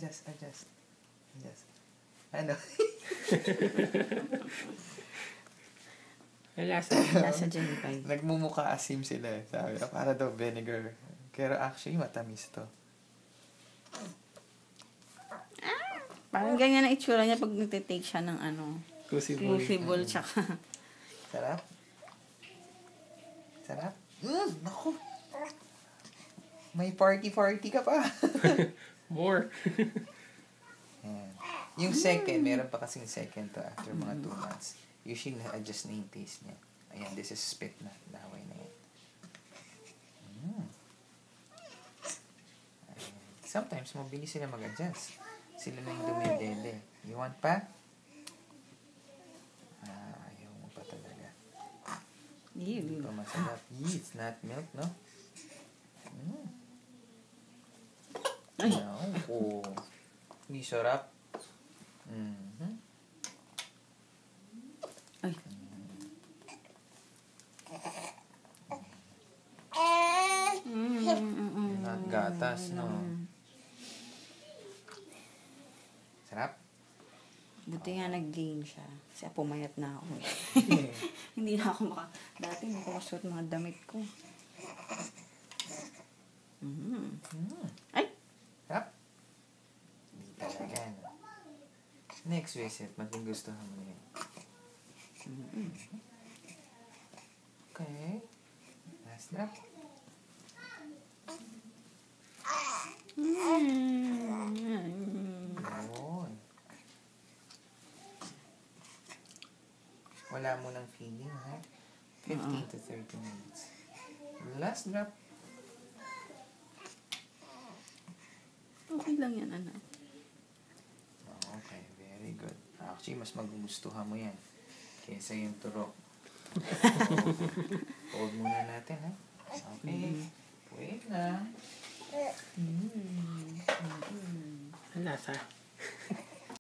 adjust. Ano? Lasa Jennifer. Nagmumukha asim sila eh. Sabi na, para daw vinegar. Pero actually, matamis to. Parang ganyan ang itsura niya pag nagtitake siya ng crucible tsaka. Sarap? Naku. May party ka pa. More. Ayan. Yung second, meron pa kasing second to after mga 2 months. Usually, na-adjust na yung taste niya. Ayan, this is spit na. Laway na yan. Ayan. Sometimes, mabilis sila mag-adjust. Sila na yung dumidede. You want pa? Ayaw mo pa talaga. Hindi pa masarap. It's not milk, no? No. Hindi sarap. Ay. Not gatas, no? Sarap? Buti nga nag-gain siya. Kasi pumayat na ako eh. Hindi na ako dati hindi ko masuot mga damit ko. Ay! Sarap? Hindi talaga, no? Next visit, gustuhan mo na yan. Okay. Last drop. Yun. Wala mo ng feeling, ha? 15 to 30 minutes. Last drop. Okay lang yan, anak. Okay, very good. Actually, mas magugustuhan mo yan kaysa yung turok. Hold muna natin, ha? Okay. Wait na. Lasa.